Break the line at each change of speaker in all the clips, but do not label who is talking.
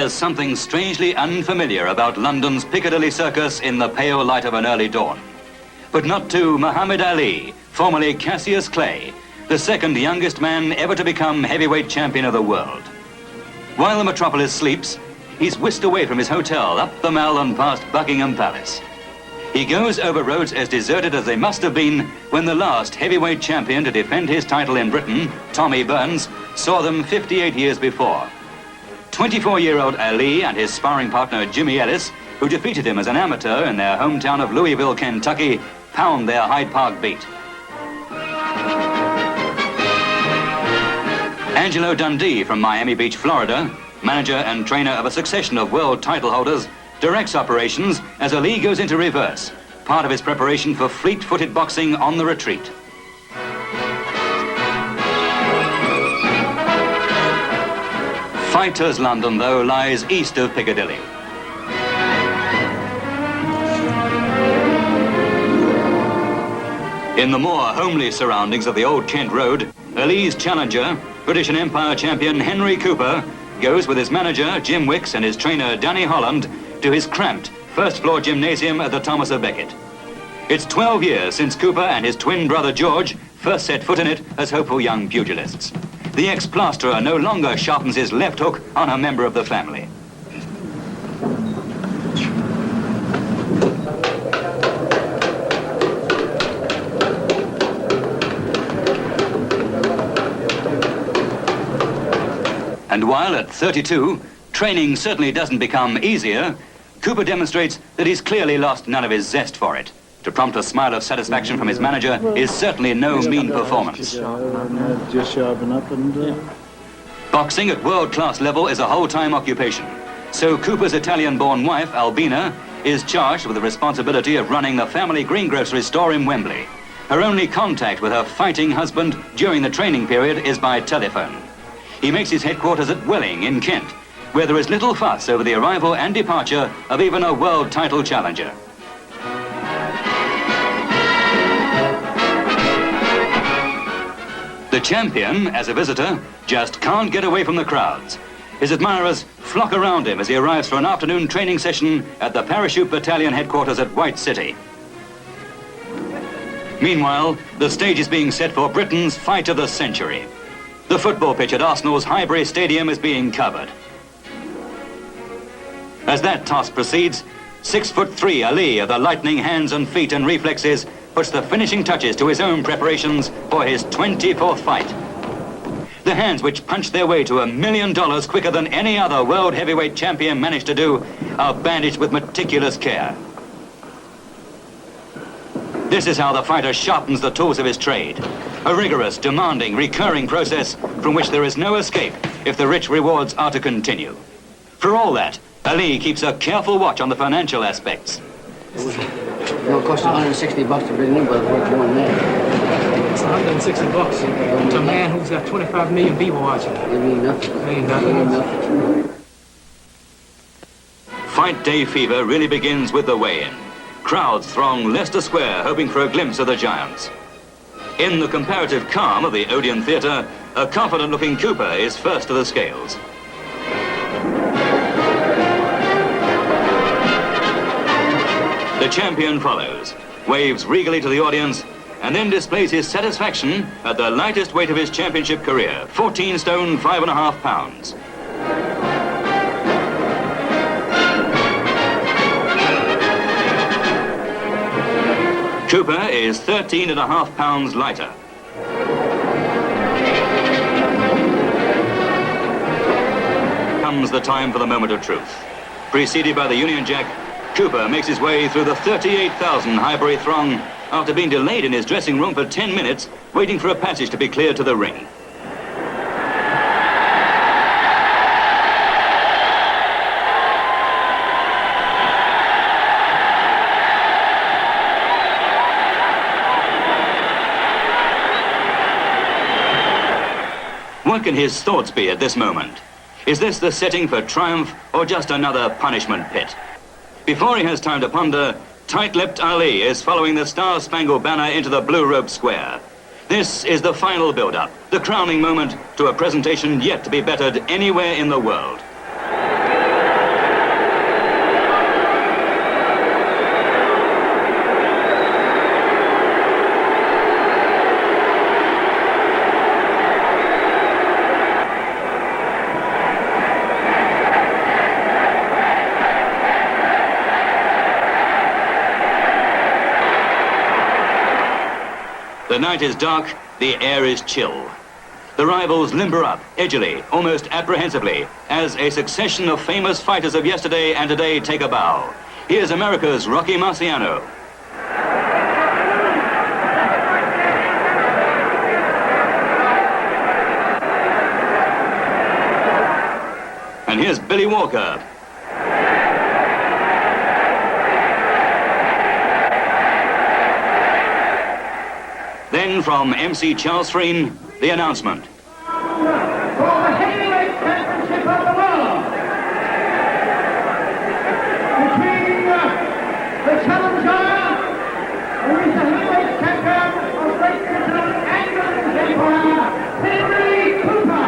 there's something strangely unfamiliar about London's Piccadilly Circus in the pale light of an early dawn. But not to Muhammad Ali, formerly Cassius Clay, the second youngest man ever to become heavyweight champion of the world. While the metropolis sleeps, he's whisked away from his hotel, up the Mall and past Buckingham Palace. He goes over roads as deserted as they must have been when the last heavyweight champion to defend his title in Britain, Tommy Burns, saw them 58 years before. 24-year-old Ali and his sparring partner Jimmy Ellis, who defeated him as an amateur in their hometown of Louisville, Kentucky, pound their Hyde Park beat. Angelo Dundee from Miami Beach, Florida, manager and trainer of a succession of world title holders, directs operations as Ali goes into reverse, part of his preparation for fleet-footed boxing on the retreat. Fighters London, though, lies east of Piccadilly. In the more homely surroundings of the old Kent Road, Ali's challenger, British and Empire champion Henry Cooper, goes with his manager Jim Wicks and his trainer Danny Holland to his cramped first-floor gymnasium at the Thomas à Becket. It's 12 years since Cooper and his twin brother George first set foot in it as hopeful young pugilists. The ex-plasterer no longer sharpens his left hook on a member of the family. And while at 32, training certainly doesn't become easier, Cooper demonstrates that he's clearly lost none of his zest for it. To prompt a smile of satisfaction from his manager is certainly no mean performance.
Just sharpen up and...
Boxing at world-class level is a whole-time occupation. So Cooper's Italian-born wife, Albina, is charged with the responsibility of running the family greengrocery store in Wembley. Her only contact with her fighting husband during the training period is by telephone. He makes his headquarters at Welling in Kent, where there is little fuss over the arrival and departure of even a world title challenger. The champion, as a visitor, just can't get away from the crowds. His admirers flock around him as he arrives for an afternoon training session at the Parachute Battalion headquarters at White City. Meanwhile, the stage is being set for Britain's fight of the century. The football pitch at Arsenal's Highbury Stadium is being covered. As that task proceeds, 6'3" Ali of the lightning hands and feet and reflexes puts the finishing touches to his own preparations for his 24th fight. The hands which punch their way to $1 million quicker than any other world heavyweight champion managed to do are bandaged with meticulous care. This is how the fighter sharpens the tools of his trade. A rigorous, demanding, recurring process from which there is no escape if the rich rewards are to continue. For all that, Ali keeps a careful watch on the financial aspects.
It'll cost $160 to bring in, but worth more than that.
It's $160 to a man who's got 25 million people watching.
It ain't nothing.
It ain't nothing.
It ain't nothing.
Fight day fever really begins with the weigh-in. Crowds throng Leicester Square hoping for a glimpse of the giants. In the comparative calm of the Odeon Theatre, a confident-looking Cooper is first to the scales. The champion follows, waves regally to the audience, and then displays his satisfaction at the lightest weight of his championship career, 14 stone, 5.5 pounds. Cooper is 13.5 pounds lighter. Comes the time for the moment of truth. Preceded by the Union Jack, Cooper makes his way through the 38,000 Highbury throng after being delayed in his dressing room for 10 minutes, waiting for a passage to be cleared to the ring. What can his thoughts be at this moment? Is this the setting for triumph or just another punishment pit? Before he has time to ponder, tight-lipped Ali is following the Star-Spangled Banner into the Blue Robe Square. This is the final build-up, the crowning moment to a presentation yet to be bettered anywhere in the world. The night is dark, the air is chill. The rivals limber up, edgily, almost apprehensively, as a succession of famous fighters of yesterday and today take a bow. Here's America's Rocky Marciano. And here's Billy Walker. Then from MC Charles Freen, the announcement.
For the heavyweight championship of the world, between the challenger, who is the heavyweight champion of Great Britain and the Empire, Henry Cooper.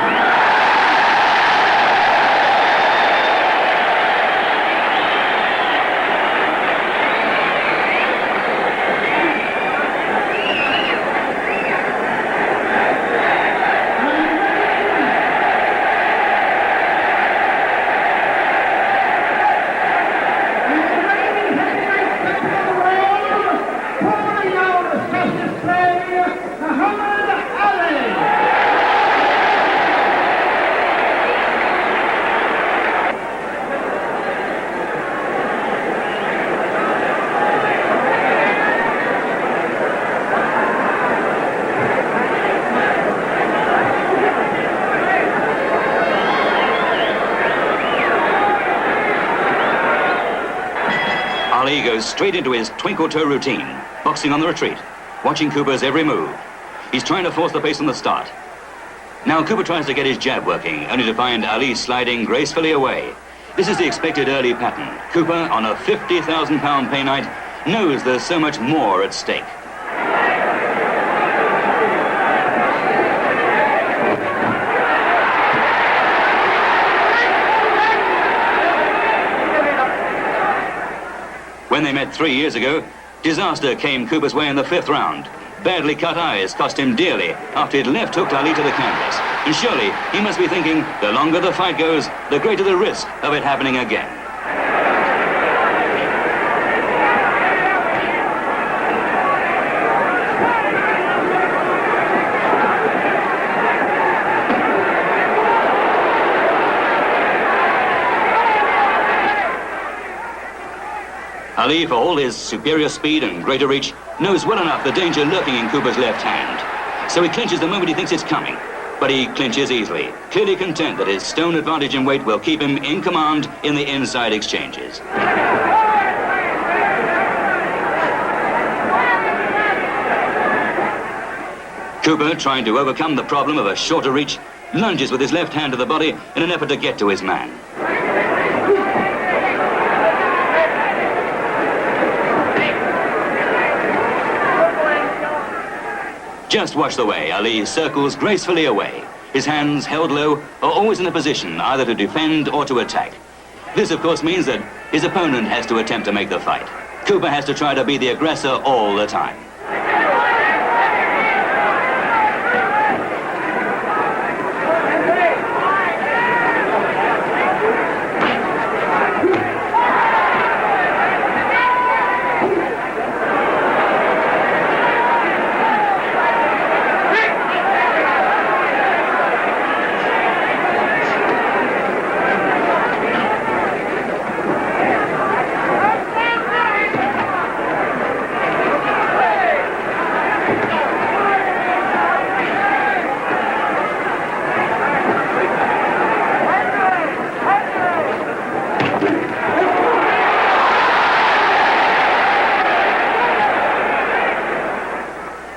Ali goes straight into his twinkle-toe routine, boxing on the retreat, watching Cooper's every move. He's trying to force the pace on the start. Now Cooper tries to get his jab working, only to find Ali sliding gracefully away. This is the expected early pattern. Cooper, on a 50,000-pound pay night, knows there's so much more at stake. When they met 3 years ago, disaster came Cooper's way in the 5th round. Badly cut eyes cost him dearly after he'd left hooked Ali to the canvas. And surely he must be thinking, the longer the fight goes, the greater the risk of it happening again. Ali, for all his superior speed and greater reach, knows well enough the danger lurking in Cooper's left hand. So he clinches the moment he thinks it's coming. But he clinches easily, clearly content that his stone advantage in weight will keep him in command in the inside exchanges. Cooper, trying to overcome the problem of a shorter reach, lunges with his left hand to the body in an effort to get to his man. Just watch the way Ali circles gracefully away. His hands held low are always in a position either to defend or to attack. This, of course, means that his opponent has to attempt to make the fight. Cooper has to try to be the aggressor all the time.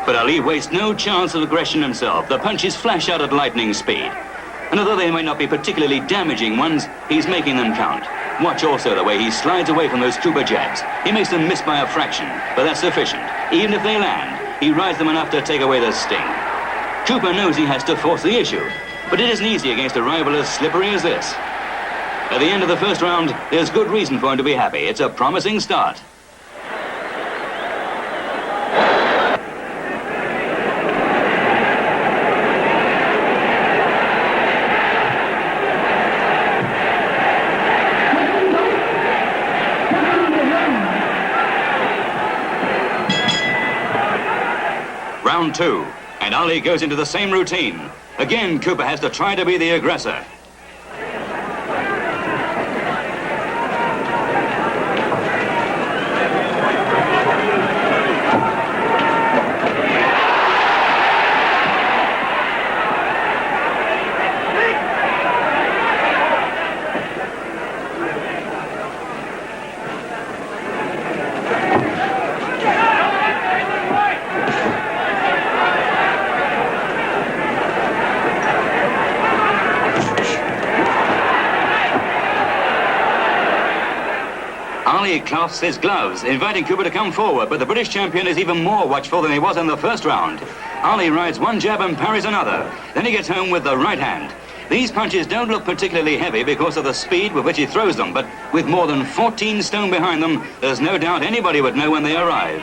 But Ali wastes no chance of aggression himself. The punches flash out at lightning speed. And although they might not be particularly damaging ones, he's making them count. Watch also the way he slides away from those Cooper jabs. He makes them miss by a fraction, but that's sufficient. Even if they land, he rides them enough to take away the sting. Cooper knows he has to force the issue, but it isn't easy against a rival as slippery as this. At the end of the first round, there's good reason for him to be happy. It's a promising start. Round 2, and Ali goes into the same routine. Again, Cooper has to try to be the aggressor. Ali clasps his gloves, inviting Cooper to come forward, but the British champion is even more watchful than he was in the first round. Ali rides one jab and parries another. Then he gets home with the right hand. Ththese punches don't look particularly heavy because of the speed with which he throws them, but with more than 14 stone behind them, there's no doubt anybody would know when they arrive.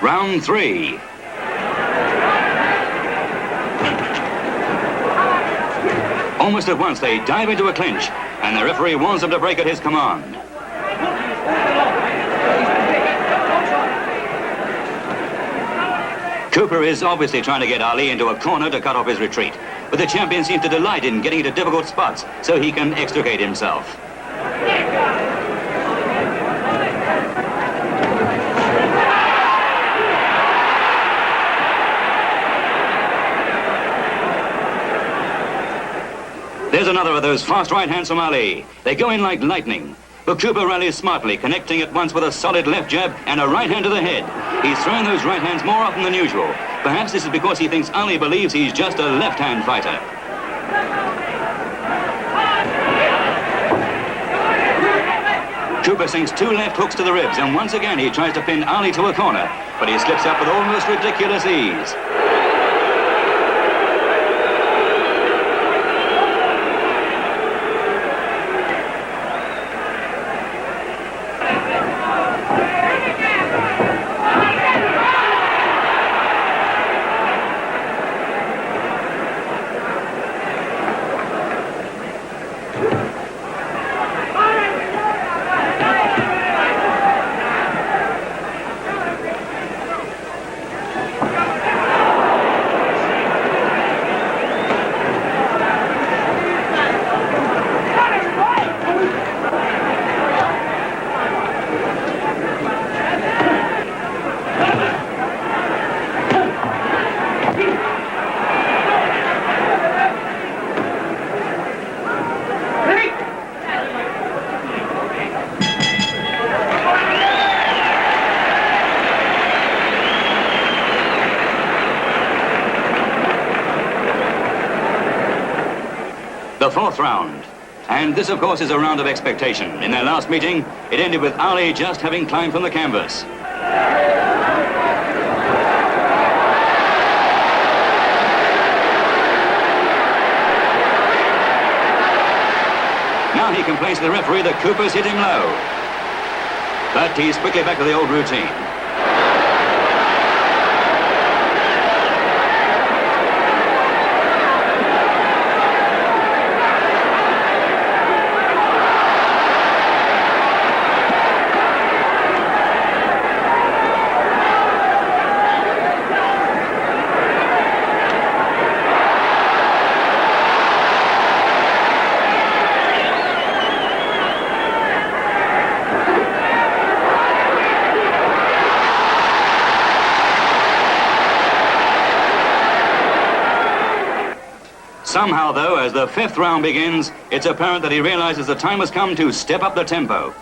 Round 3. Almost at once they dive into a clinch, and the referee warns them to break at his command. Cooper is obviously trying to get Ali into a corner to cut off his retreat, but the champion seems to delight in getting into difficult spots so he can extricate himself. There's another of those fast right hands from Ali. They go in like lightning. But Cooper rallies smartly, connecting at once with a solid left jab and a right hand to the head. He's throwing those right hands more often than usual. Perhaps this is because he thinks Ali believes he's just a left-hand fighter. Cooper sinks 2 left hooks to the ribs, and once again he tries to pin Ali to a corner, but he slips up with almost ridiculous ease. The 4th round. And this, of course, is a round of expectation. In their last meeting, it ended with Ali just having climbed from the canvas. Now he complains to the referee that Cooper's hit him low. But he's quickly back to the old routine. Somehow, though, as the 5th round begins, it's apparent that he realizes the time has come to step up the tempo.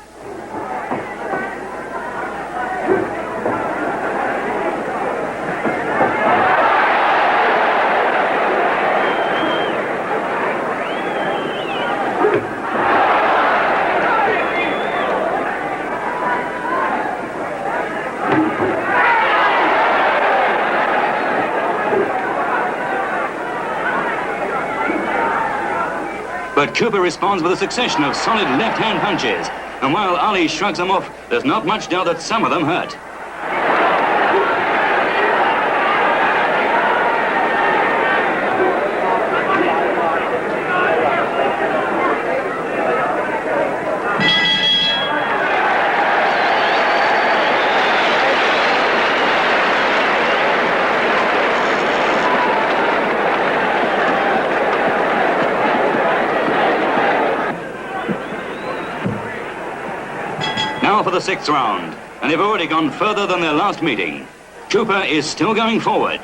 But Cooper responds with a succession of solid left-hand punches. And while Ali shrugs them off, there's not much doubt that some of them hurt. Now for the 6th round, and they've already gone further than their last meeting. Cooper is still going forward.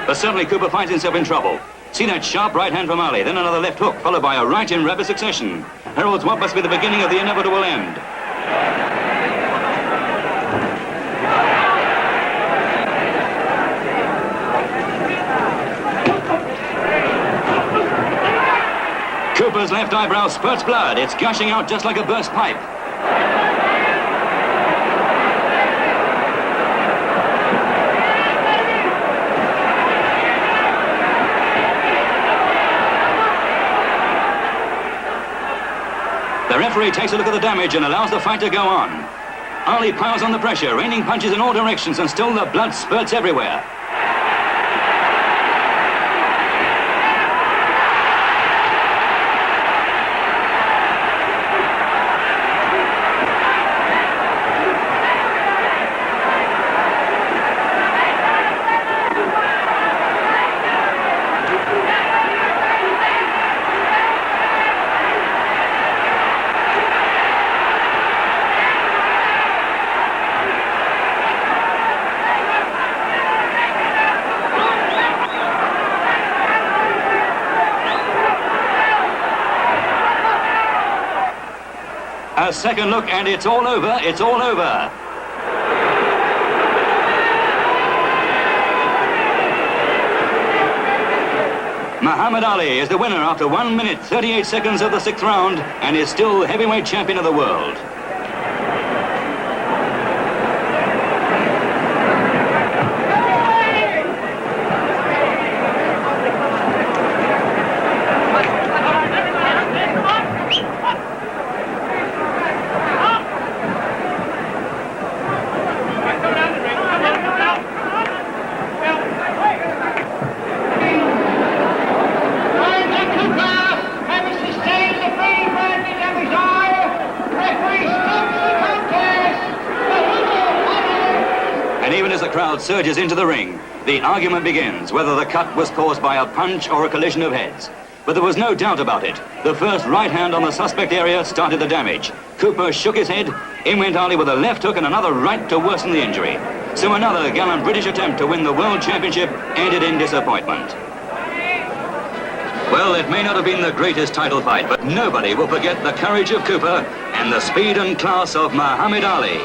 But suddenly Cooper finds himself in trouble. See that sharp right hand from Ali, then another left hook, followed by a right in rapid succession. Heralds what must be the beginning of the inevitable end. Cooper's left eyebrow spurts blood. It's gushing out just like a burst pipe. The referee takes a look at the damage and allows the fight to go on. Ali piles on the pressure, raining punches in all directions, and still the blood spurts everywhere. A second look and it's all over, it's all over. Muhammad Ali is the winner after 1 minute 38 seconds of the 6th round and is still heavyweight champion of the world. And even as the crowd surges into the ring, the argument begins whether the cut was caused by a punch or a collision of heads. But there was no doubt about it. The first right hand on the suspect area started the damage. Cooper shook his head. In went Ali with a left hook and another right to worsen the injury. So another gallant British attempt to win the World Championship ended in disappointment. Well, it may not have been the greatest title fight, but nobody will forget the courage of Cooper and the speed and class of Muhammad Ali.